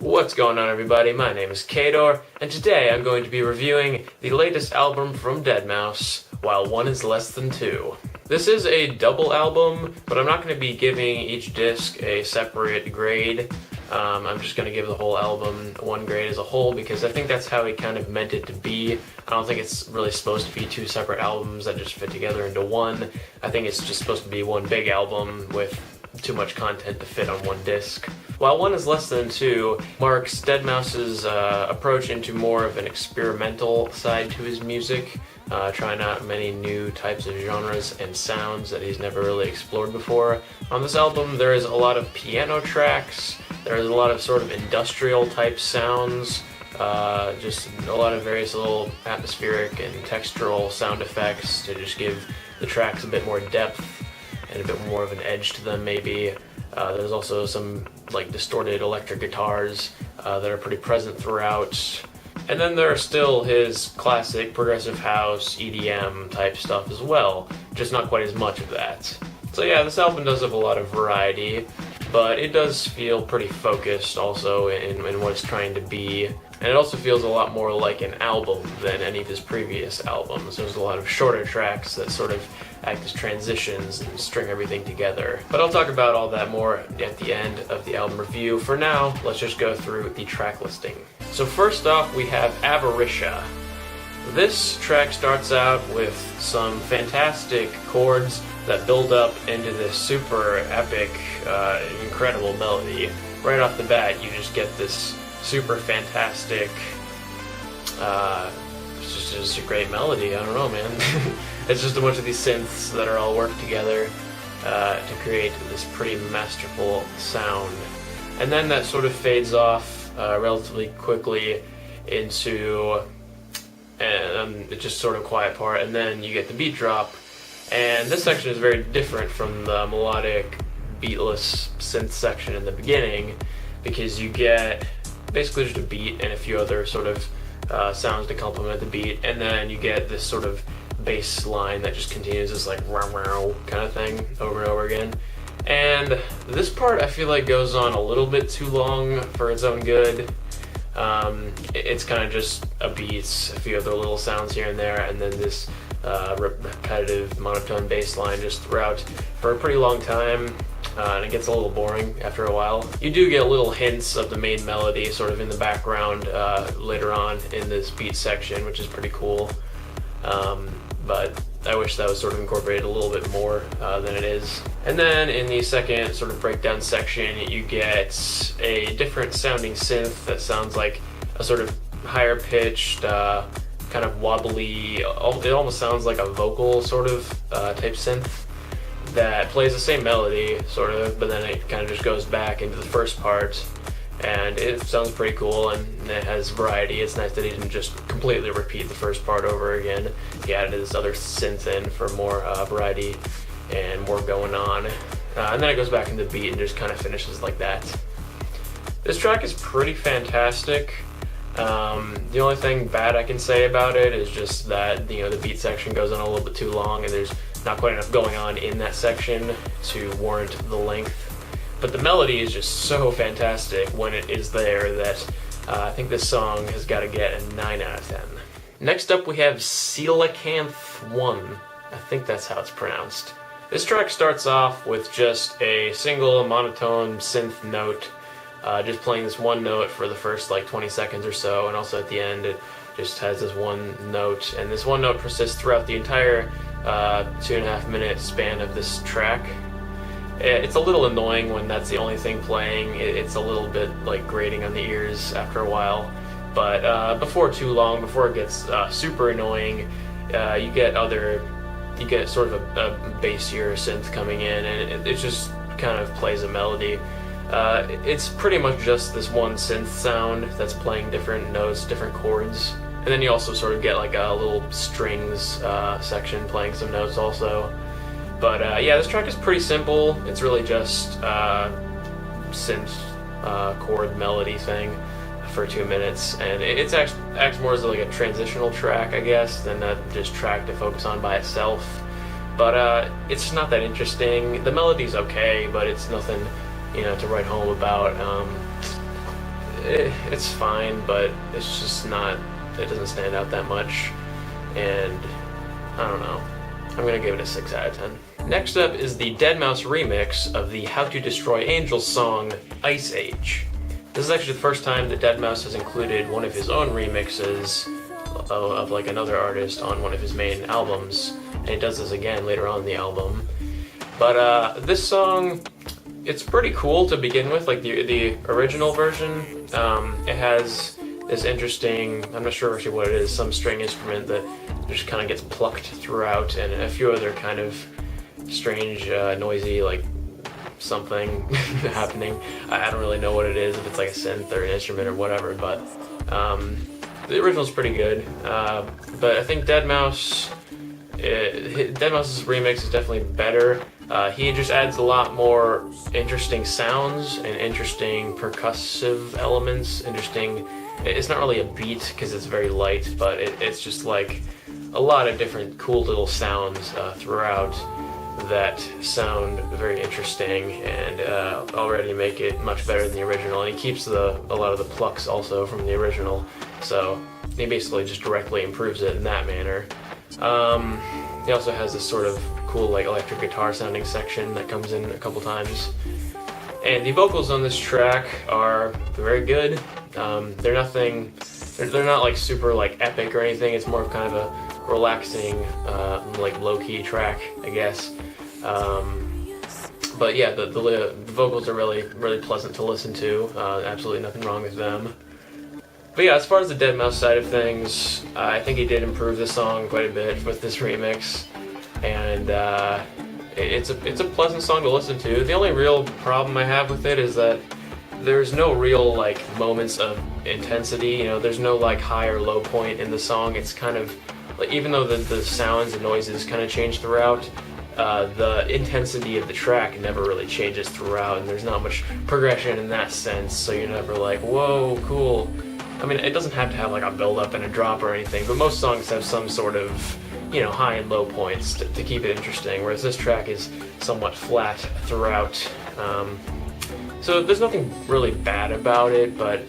What's going on, everybody? My name is Kador, and today I'm going to be reviewing the latest album from deadmau5, While One Is Less Than Two. This is a double album, but I'm not going to be giving each disc a separate grade. I'm just going to give the whole album one grade as a whole because I think that's how he kind of meant it to be. I don't think it's really supposed to be two separate albums that just fit together into one. I think it's just supposed to be one big album with too much content to fit on one disc. While One Is Less Than Two marks deadmau5's approach into more of an experimental side to his music, trying out many new types of genres and sounds that he's never really explored before. On this album there is a lot of piano tracks, there is a lot of sort of industrial type sounds, just a lot of various little atmospheric and textural sound effects to just give the tracks a bit more depth and a bit more of an edge to them maybe. There's also some like distorted electric guitars that are pretty present throughout. And then there are still his classic progressive house, EDM type stuff as well, just not quite as much of that. So yeah, this album does have a lot of variety, but it does feel pretty focused also in what it's trying to be. And it also feels a lot more like an album than any of his previous albums. There's a lot of shorter tracks that sort of act as transitions and string everything together. But I'll talk about all that more at the end of the album review. For now, let's just go through the track listing. So first off, we have AVARITIA. This track starts out with some fantastic chords that build up into this super epic, incredible melody. Right off the bat, you just get this super fantastic, it's just a great melody. I don't know, man. It's just a bunch of these synths that are all worked together to create this pretty masterful sound. And then that sort of fades off relatively quickly into just sort of quiet part, and then you get the beat drop. And this section is very different from the melodic, beatless synth section in the beginning, because you get basically just a beat and a few other sort of sounds to complement the beat, and then you get this sort of bass line that just continues this like wow wow kind of thing over and over again. And this part I feel like goes on a little bit too long for its own good. It's kind of just a beat, a few other little sounds here and there, and then this repetitive monotone bass line just throughout for a pretty long time. And it gets a little boring after a while. You do get little hints of the main melody sort of in the background later on in this beat section, which is pretty cool. But I wish that was sort of incorporated a little bit more than it is. And then in the second sort of breakdown section, you get a different sounding synth that sounds like a sort of higher pitched, kind of wobbly, it almost sounds like a vocal sort of type synth that plays the same melody, sort of, but then it kind of just goes back into the first part, and it sounds pretty cool, and it has variety. It's nice that he didn't just completely repeat the first part over again. He added this other synth in for more variety and more going on. And then it goes back into the beat and just kind of finishes like that. This track is pretty fantastic. The only thing bad I can say about it is just that, the beat section goes on a little bit too long, and there's not quite enough going on in that section to warrant the length. But the melody is just so fantastic when it is there that I think this song has got to get a 9 out of 10. Next up we have COELACANTH 1. I think that's how it's pronounced. This track starts off with just a single monotone synth note, just playing this one note for the first like 20 seconds or so, and also at the end it just has this one note, and this one note persists throughout the entire 2.5 minute span of this track. It's a little annoying when that's the only thing playing. It's a little bit like grating on the ears after a while, but before too long, before it gets super annoying, you get sort of a bassier synth coming in, and it just kind of plays a melody. It's pretty much just this one synth sound that's playing different notes, different chords. And then you also sort of get like a little strings section playing some notes also. But yeah, this track is pretty simple. It's really just synth chord melody thing for 2 minutes, and it acts more as like a transitional track, I guess, than a just track to focus on by itself. But it's just not that interesting. The melody's okay, but it's nothing, to write home about. it's fine, but it's just not, it doesn't stand out that much, and I don't know. I'm gonna give it a 6 out of 10. Next up is the deadmau5 remix of the How to Destroy Angels song, Ice Age. This is actually the first time that deadmau5 has included one of his own remixes of like another artist on one of his main albums, and he does this again later on in the album. But this song, it's pretty cool to begin with, like the original version. It has this interesting, I'm not sure actually what it is, some string instrument that just kind of gets plucked throughout, and a few other kind of strange, noisy, like something happening. I don't really know what it is, if it's like a synth or an instrument or whatever, but the original's pretty good. But I think deadmau5's remix is definitely better. He just adds a lot more interesting sounds and interesting percussive elements. It's not really a beat because it's very light, but it's just like a lot of different cool little sounds throughout that sound very interesting and already make it much better than the original. And he keeps a lot of the plucks also from the original, so he basically just directly improves it in that manner. He also has this sort of cool like electric guitar sounding section that comes in a couple times. And the vocals on this track are very good. They're not like super like epic or anything. It's more of kind of a relaxing, like low-key track, I guess. But yeah, the vocals are really, really pleasant to listen to. Absolutely nothing wrong with them. But yeah, as far as the deadmau5 side of things, I think he did improve the song quite a bit with this remix, and it's a pleasant song to listen to. The only real problem I have with it is that there's no real like moments of intensity. You know, there's no like high or low point in the song. It's kind of like, even though the sounds and noises kind of change throughout, the intensity of the track never really changes throughout, and there's not much progression in that sense. So you're never like, whoa, cool. I mean, it doesn't have to have like a build-up and a drop or anything, but most songs have some sort of, you know, high and low points to keep it interesting, whereas this track is somewhat flat throughout. So there's nothing really bad about it, but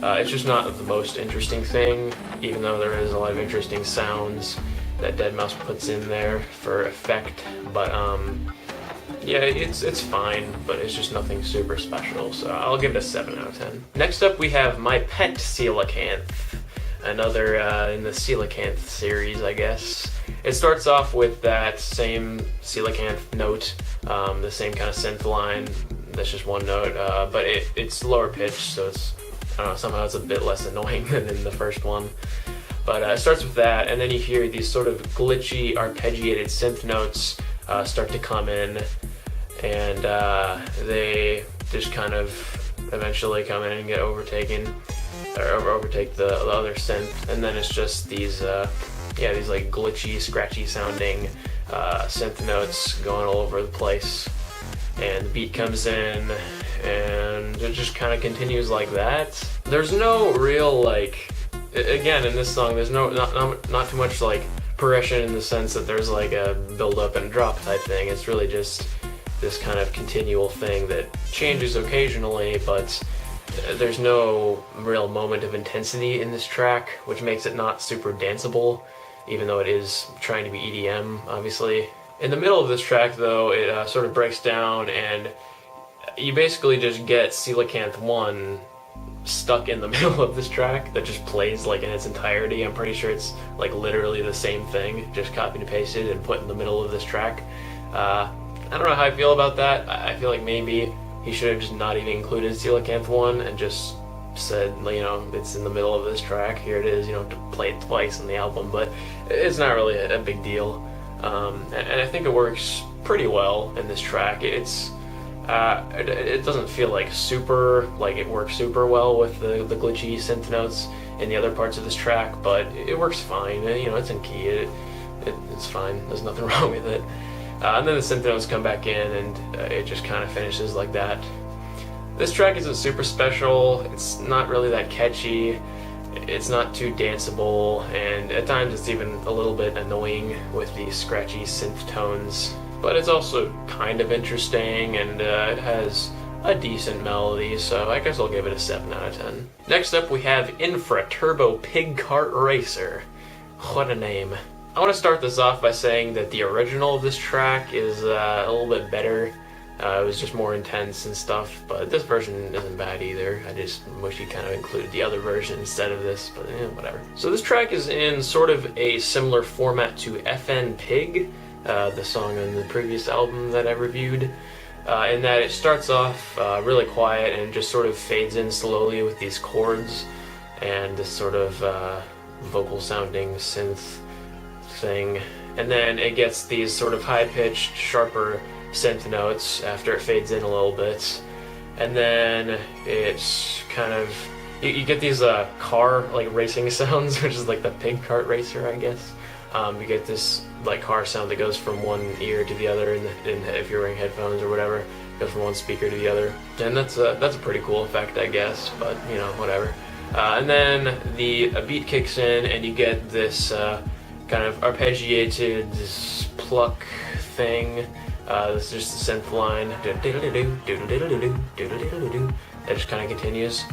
it's just not the most interesting thing, even though there is a lot of interesting sounds that deadmau5 puts in there for effect. But yeah, it's fine, but it's just nothing super special, so I'll give it a 7 out of 10. Next up we have My Pet COELACANTH, another in the COELACANTH series, I guess. It starts off with that same COELACANTH note, the same kind of synth line, that's just one note, but it's lower pitched, so it's, I don't know, somehow it's a bit less annoying than in the first one. But it starts with that, and then you hear these sort of glitchy, arpeggiated synth notes start to come in, and they just kind of eventually come in and get overtaken, or overtake the other synth, and then it's just these these like glitchy, scratchy sounding synth notes going all over the place, and the beat comes in, and it just kind of continues like that. There's no real like, again, in this song, there's not too much like progression in the sense that there's like a build up and a drop type thing. It's really just this kind of continual thing that changes occasionally, but there's no real moment of intensity in this track, which makes it not super danceable, even though it is trying to be EDM, obviously. In the middle of this track, though, it sort of breaks down, and you basically just get COELACANTH 1 stuck in the middle of this track that just plays like in its entirety. I'm pretty sure it's like literally the same thing, just copied and pasted and put in the middle of this track. I don't know how I feel about that. I feel like maybe he should have just not even included COELACANTH 1 and just said, you know, it's in the middle of this track, here it is, you know, to play it twice in the album, but it's not really a big deal. And I think it works pretty well in this track. It doesn't feel like it works super well with the glitchy synth notes in the other parts of this track, but it works fine. You know, it's in key. It's fine. There's nothing wrong with it. And then the synth notes come back in, and it just kind of finishes like that. This track isn't super special. It's not really that catchy. It's not too danceable, and at times it's even a little bit annoying with the scratchy synth tones. But it's also kind of interesting, and it has a decent melody, so I guess I'll give it a 7 out of 10. Next up we have INFRA Turbo PIGCART Racer. What a name. I want to start this off by saying that the original of this track is a little bit better. It was just more intense and stuff, but this version isn't bad either. I just wish you kind of included the other version instead of this, but whatever. So this track is in sort of a similar format to FN Pig, the song on the previous album that I reviewed, in that it starts off really quiet and just sort of fades in slowly with these chords and this sort of vocal sounding synth thing, and then it gets these sort of high-pitched, sharper synth notes after it fades in a little bit, and then it's kind of you get these car like racing sounds, which is like the pig cart racer, I guess. You get this like car sound that goes from one ear to the other, and if you're wearing headphones or whatever, it goes from one speaker to the other, and that's a pretty cool effect, I guess. But you know, whatever. And then a beat kicks in, and you get this kind of arpeggiated pluck thing. This is just a synth line. It just kind of continues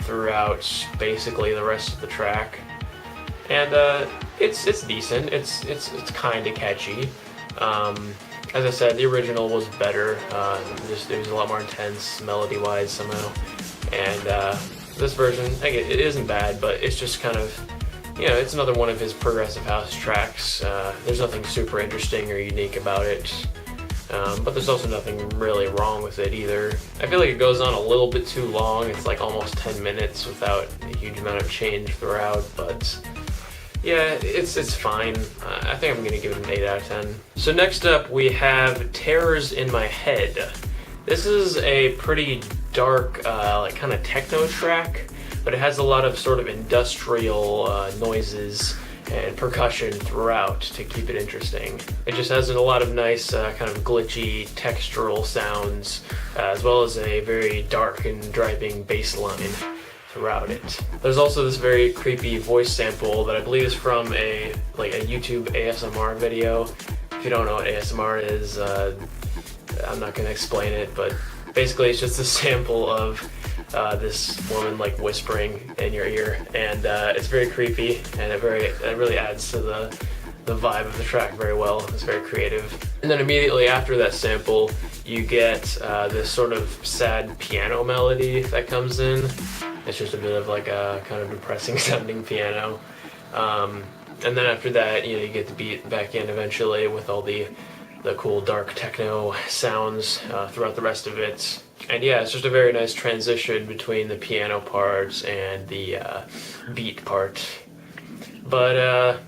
throughout basically the rest of the track, and it's decent. It's kind of catchy. As I said, the original was better. It was a lot more intense melody-wise somehow, and this version, again, it isn't bad, but it's just kind of, you know, it's another one of his progressive house tracks. There's nothing super interesting or unique about it, but there's also nothing really wrong with it either. I feel like it goes on a little bit too long. It's like almost 10 minutes without a huge amount of change throughout, but yeah, it's fine. I think I'm gonna give it an 8 out of 10. So next up we have Terrors in My Head. This is a pretty dark, like kind of techno track, but it has a lot of sort of industrial noises and percussion throughout to keep it interesting. It just has a lot of nice kind of glitchy textural sounds, as well as a very dark and driving bass line throughout it. There's also this very creepy voice sample that I believe is from a YouTube ASMR video. If you don't know what ASMR is, I'm not gonna explain it, but basically it's just a sample of this woman like whispering in your ear, and it's very creepy, and it really adds to the vibe of the track very well. It's very creative. And then immediately after that sample, you get this sort of sad piano melody that comes in. It's just a bit of like a kind of depressing sounding piano. And then after that, you know, you get the beat back in eventually with all the cool dark techno sounds throughout the rest of it. And yeah, it's just a very nice transition between the piano parts and the beat part. But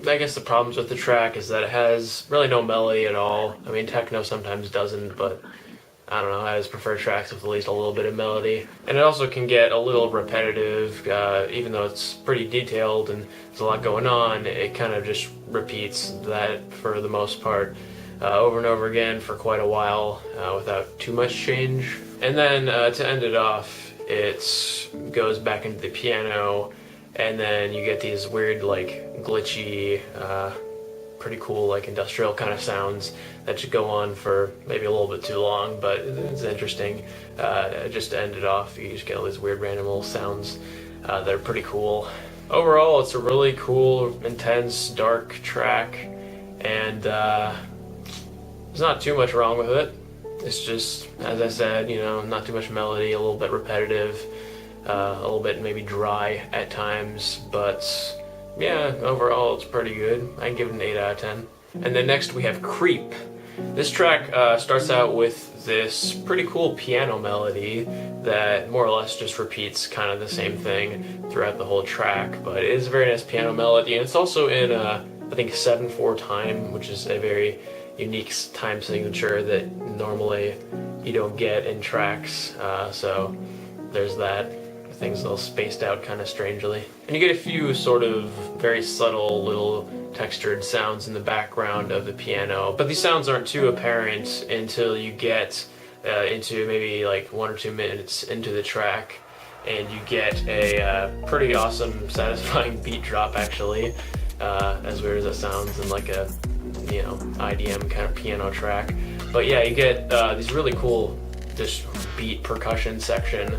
I guess the problems with the track is that it has really no melody at all. I mean, techno sometimes doesn't, but I don't know, I always prefer tracks with at least a little bit of melody. And it also can get a little repetitive, even though it's pretty detailed and there's a lot going on, it kind of just repeats that for the most part. Over and over again for quite a while without too much change. And then to end it off, it goes back into the piano, and then you get these weird like glitchy, pretty cool like industrial kind of sounds that should go on for maybe a little bit too long, but it's interesting. Just to end it off, you just get all these weird random little sounds that are pretty cool. Overall, it's a really cool, intense, dark track, and there's not too much wrong with it. It's just, as I said, you know, not too much melody, a little bit repetitive, a little bit maybe dry at times, but yeah, overall it's pretty good. I can give it an 8 out of 10. And then next we have Creep. This track starts out with this pretty cool piano melody that more or less just repeats kind of the same thing throughout the whole track, but it is a very nice piano melody, and it's also in, I think, 7/4 time, which is a very unique time signature that normally you don't get in tracks, so there's that. Things all spaced out kind of strangely. And you get a few sort of very subtle little textured sounds in the background of the piano, but these sounds aren't too apparent until you get into maybe like 1 or 2 minutes into the track, and you get a pretty awesome, satisfying beat drop actually, as weird as that sounds, in like a, you know, IDM kind of piano track. But yeah, you get these really cool this beat percussion section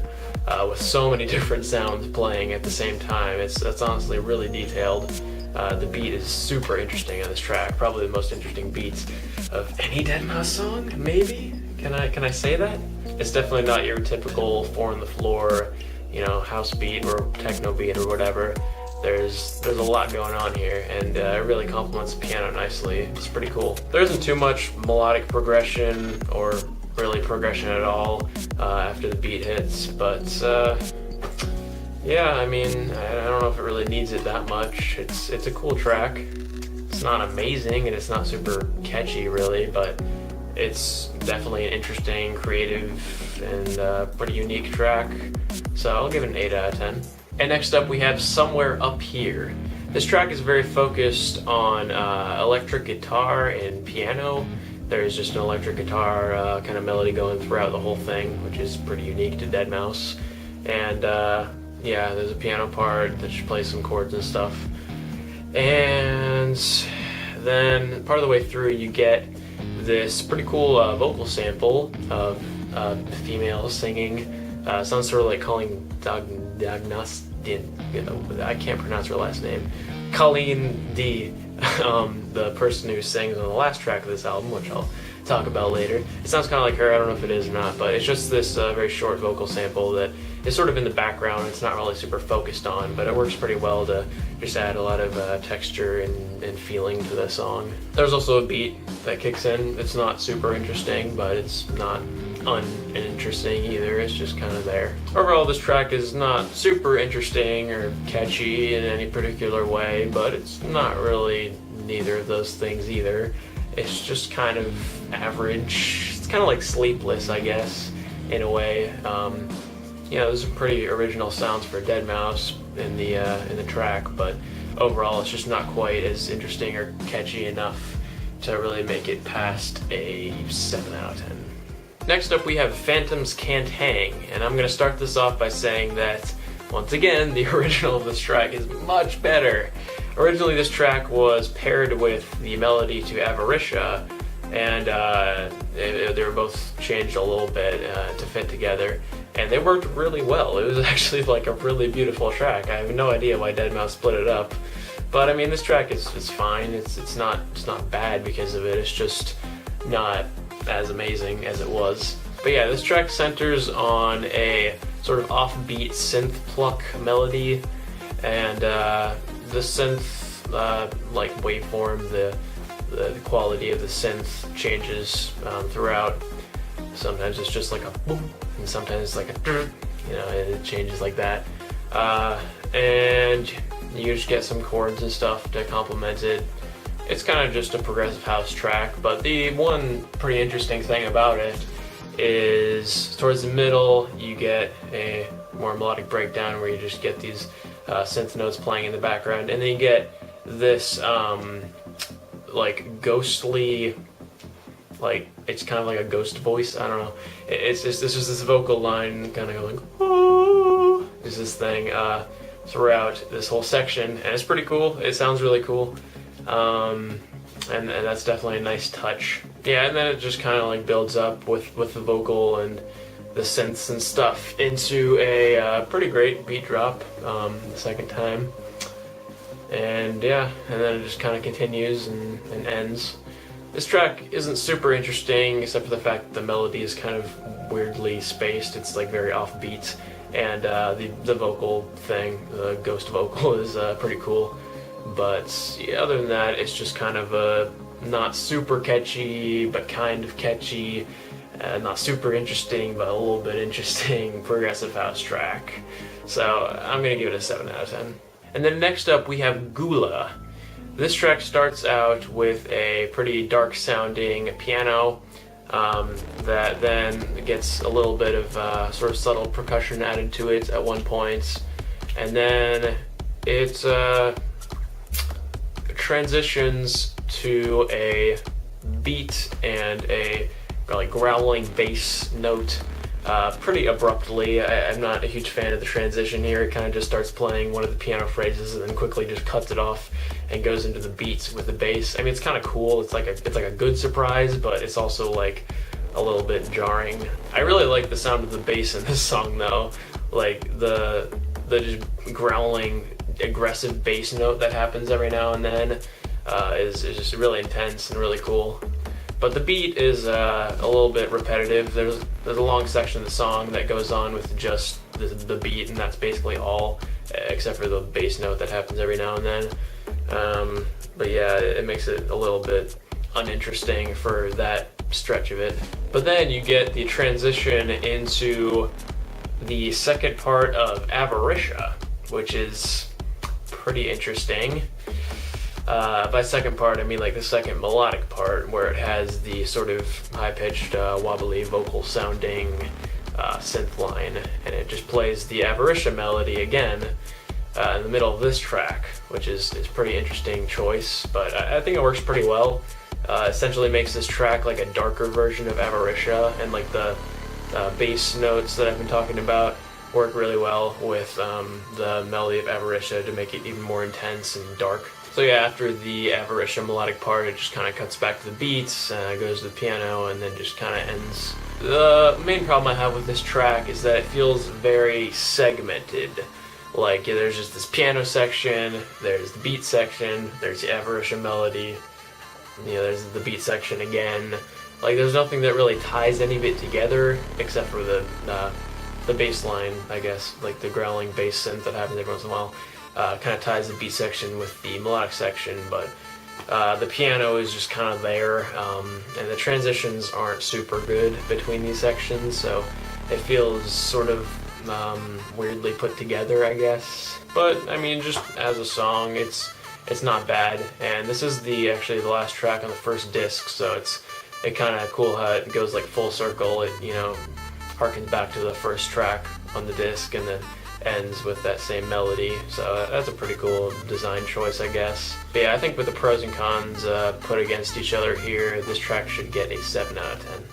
with so many different sounds playing at the same time. That's honestly really detailed. The beat is super interesting on this track. Probably the most interesting beats of any deadmau5 song, maybe? Can I say that? It's definitely not your typical 4 on the floor, you know, house beat or techno beat or whatever. There's a lot going on here, and it really complements the piano nicely. It's pretty cool. There isn't too much melodic progression or really progression at all after the beat hits, but yeah, I mean, I don't know if it really needs it that much. It's a cool track. It's not amazing and it's not super catchy really, but it's definitely an interesting, creative, and pretty unique track. So I'll give it an 8 out of 10. And next up we have Somewhere Up Here. This track is very focused on electric guitar and piano. There's just an electric guitar kind of melody going throughout the whole thing, which is pretty unique to deadmau5. And yeah, there's a piano part that should play some chords and stuff. And then part of the way through you get this pretty cool vocal sample of female singing. Sounds sort of like calling I can't pronounce her last name. Colleen D, the person who sings on the last track of this album, which I'll talk about later. It sounds kind of like her. I don't know if it is or not, but it's just this very short vocal sample that is sort of in the background. It's not really super focused on, but it works pretty well to just add a lot of texture and feeling to the song. There's also a beat that kicks in. It's not super interesting, but it's not uninteresting either. It's just kind of there. Overall, this track is not super interesting or catchy in any particular way, but it's not really neither of those things either. It's just kind of average. It's kind of like Sleepless, I guess, in a way. You know, there's some pretty original sounds for deadmau5 in the track, but overall, it's just not quite as interesting or catchy enough to really make it past a 7 out of 10. Next up we have Phantoms Can't Hang, and I'm going to start this off by saying that, once again, the original of this track is much better. Originally this track was paired with the melody to AVARITIA, and they were both changed a little bit to fit together, and they worked really well. It was actually like a really beautiful track. I have no idea why deadmau5 split it up, but I mean this track is fine. It's not bad because of it. It's just not as amazing as it was. But yeah, this track centers on a sort of offbeat synth pluck melody, and the synth like waveform, the quality of the synth changes throughout. Sometimes it's just like a boom, and sometimes it's like a you know, it changes like that, and you just get some chords and stuff to complement it. It's kind of just a progressive house track, but the one pretty interesting thing about it is towards the middle you get a more melodic breakdown where you just get these synth notes playing in the background, and then you get this like ghostly, like it's kind of like a ghost voice. I don't know. It's just this vocal line kind of going, oh, is this thing throughout this whole section, and it's pretty cool. It sounds really cool. And that's definitely a nice touch. Yeah, and then it just kind of like builds up with the vocal and the synths and stuff into a pretty great beat drop the second time. And yeah, and then it just kind of continues and ends. This track isn't super interesting except for the fact that the melody is kind of weirdly spaced. It's like very offbeat, and the vocal thing, the ghost vocal, is pretty cool. But yeah, other than that, it's just kind of a not super catchy, but kind of catchy, not super interesting, but a little bit interesting progressive house track. So I'm going to give it a 7 out of 10. And then next up we have Gula. This track starts out with a pretty dark sounding piano that then gets a little bit of sort of subtle percussion added to it at one point, and then it transitions to a beat and a like growling bass note pretty abruptly. I'm not a huge fan of the transition here. It kind of just starts playing one of the piano phrases and then quickly just cuts it off and goes into the beats with the bass. I mean, it's kind of cool. It's like a good surprise, but it's also like a little bit jarring. I really like the sound of the bass in this song though. Like the just growling, aggressive bass note that happens every now and then is just really intense and really cool. But the beat is a little bit repetitive. There's a long section of the song that goes on with just the beat, and that's basically all, except for the bass note that happens every now and then. But yeah, it makes it a little bit uninteresting for that stretch of it. But then you get the transition into the second part of AVARITIA, which is pretty interesting. By second part, I mean like the second melodic part, where it has the sort of high-pitched, wobbly, vocal-sounding synth line, and it just plays the AVARITIA melody again in the middle of this track, which is pretty interesting choice, but I think it works pretty well. Essentially makes this track like a darker version of AVARITIA, and like the bass notes that I've been talking about work really well with the melody of AVARITIA to make it even more intense and dark. So yeah, after the AVARITIA melodic part, it just kind of cuts back to the beats, goes to the piano, and then just kind of ends. The main problem I have with this track is that it feels very segmented. Like, yeah, there's just this piano section, there's the beat section, there's the AVARITIA melody, you know, there's the beat section again. Like, there's nothing that really ties any of it together except for the bass line, I guess, like the growling bass synth that happens every once in a while. Kind of ties the beat section with the melodic section, but the piano is just kind of there, and the transitions aren't super good between these sections, so it feels sort of weirdly put together, I guess. But I mean, just as a song, it's not bad. And this is actually the last track on the first disc, so it's kind of cool how it goes like full circle. It, you know, harkens back to the first track on the disc and then ends with that same melody. So that's a pretty cool design choice, I guess. But yeah, I think with the pros and cons put against each other here, this track should get a 7 out of 10.